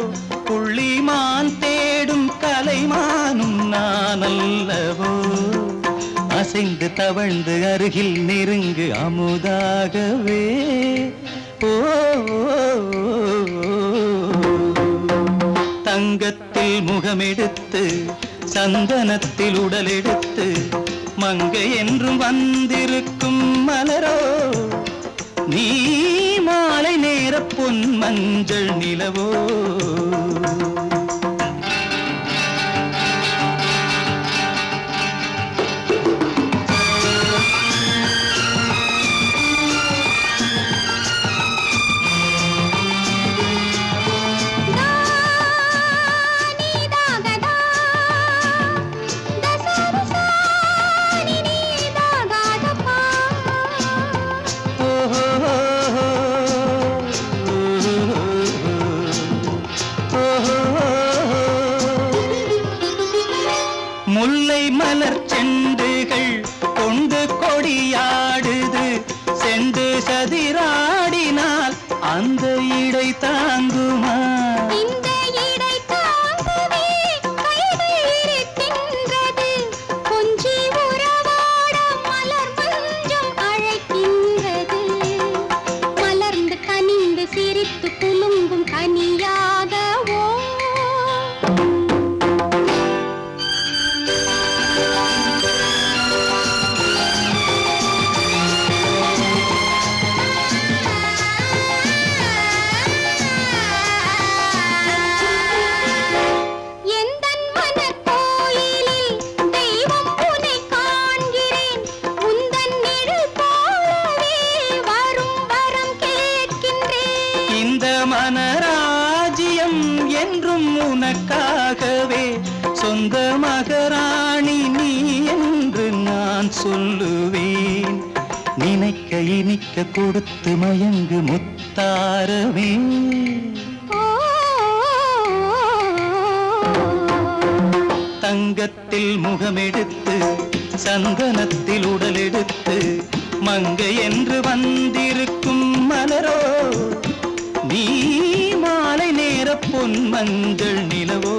புள்ளிமான் தேடும் கலைமானும் நான் அல்லவோ அசைந்து தவழ்ந்து அருகில் நெருங்கு அமுதாகவே ஓ தங்கத்தில் முகமெடுத்து சந்தனத்தில் உடலெடுத்து மங்கை என்றும் வந்திருக்கும் மலரோ நீ மாலை நேர பொன் மஞ்சள் நிலவோ முல்லை மலர் செண்டுகள் கொண்டு கொடியாடுது செண்டு சதிராடினால் அந்த இடை தாங்குமா இந்த இடை தாங்குவே கைகள் இருக்கின்றது கொஞ்சி உறவாட மலர் மஞ்சம் அழைக்கின்றது மலர்ந்து கனிந்து சிரித்து குலுங்கும் கனியாகவோ இனிக்க இனிக்க கொடுத்து மயங்கு முத்தாரமே. தங்கத்தில் முகமெடுத்து சந்தனத்தில் உடலெடுத்து மங்கை என்று வந்திருக்கும் மலரோ நீ மாலை நேர பொன் மஞ்சள் நிலவோ.